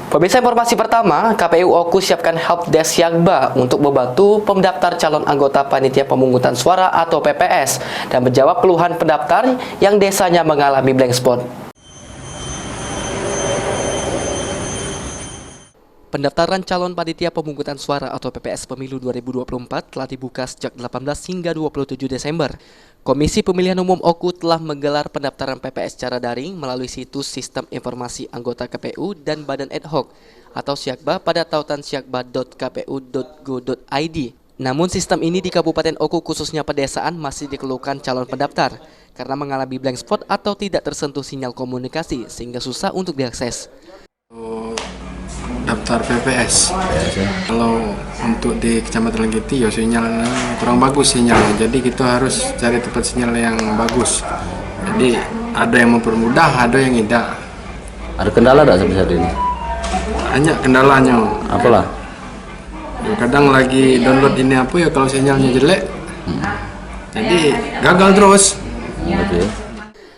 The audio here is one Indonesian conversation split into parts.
Pemirsa, informasi pertama, KPU Oku siapkan helpdesk Syakba untuk membantu pendaftar calon anggota panitia pemungutan suara atau PPS dan menjawab keluhan pendaftar yang desanya mengalami blank spot. Pendaftaran calon panitia pemungutan suara atau PPS Pemilu 2024 telah dibuka sejak 18 hingga 27 Desember. Komisi Pemilihan Umum Oku telah menggelar pendaftaran PPS secara daring melalui situs Sistem Informasi Anggota KPU dan Badan Ad Hoc atau Syakba pada tautan syakba.kpu.go.id. Namun sistem ini di Kabupaten Oku khususnya pedesaan masih dikeluhkan calon pendaftar karena mengalami blank spot atau tidak tersentuh sinyal komunikasi sehingga susah untuk diakses. Daftar PPS. Kalau untuk di Kecamatan Lenggiti ya sinyalnya kurang bagus sinyalnya. Jadi kita harus cari tempat sinyal yang bagus. Jadi ada yang mempermudah, ada yang tidak. Ada kendala tidak sampai saat ini? Banyak kendalanya. Apalah? Ya, kadang lagi download ini apa ya kalau sinyalnya jelek. Jadi gagal terus. Oke.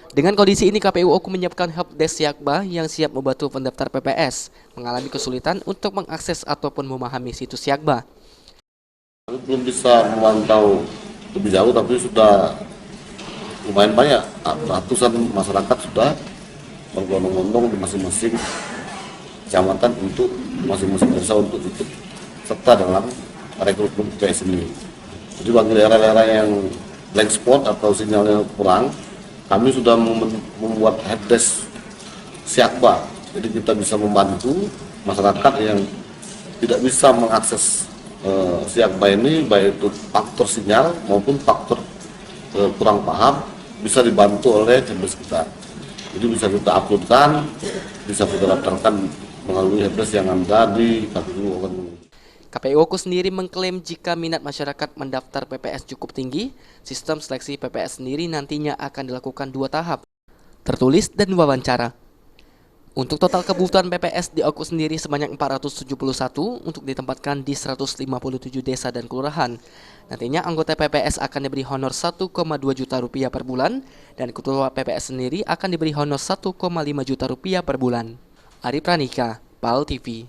Dengan kondisi ini, KPU Oku menyiapkan helpdesk Syakba yang siap membantu pendaftar PPS mengalami kesulitan untuk mengakses ataupun memahami situs Syakba. Kami belum bisa memantau lebih jauh, tapi sudah lumayan banyak. Ratusan masyarakat sudah berbondong-bondong di masing-masing kecamatan untuk masing-masing desa untuk ikut serta dalam rekrutmen PPS ini. Jadi bagi daerah-daerah yang blank spot atau sinyalnya kurang, kami sudah membuat helpdesk Syakba. Jadi kita bisa membantu masyarakat yang tidak bisa mengakses Syakba ini, baik itu faktor sinyal maupun faktor kurang paham, bisa dibantu oleh helpdesk kita. Jadi bisa kita uploadkan, bisa kita daftarkan melalui helpdesk yang ada di KPU Oku. KPU Oku sendiri mengklaim jika minat masyarakat mendaftar PPS cukup tinggi, sistem seleksi PPS sendiri nantinya akan dilakukan 2 tahap, tertulis dan wawancara. Untuk total kebutuhan PPS di Oku sendiri sebanyak 471 untuk ditempatkan di 157 desa dan kelurahan. Nantinya anggota PPS akan diberi honor 1,2 juta rupiah per bulan dan ketua PPS sendiri akan diberi honor 1,5 juta rupiah per bulan. Ari Pranika, PAL TV.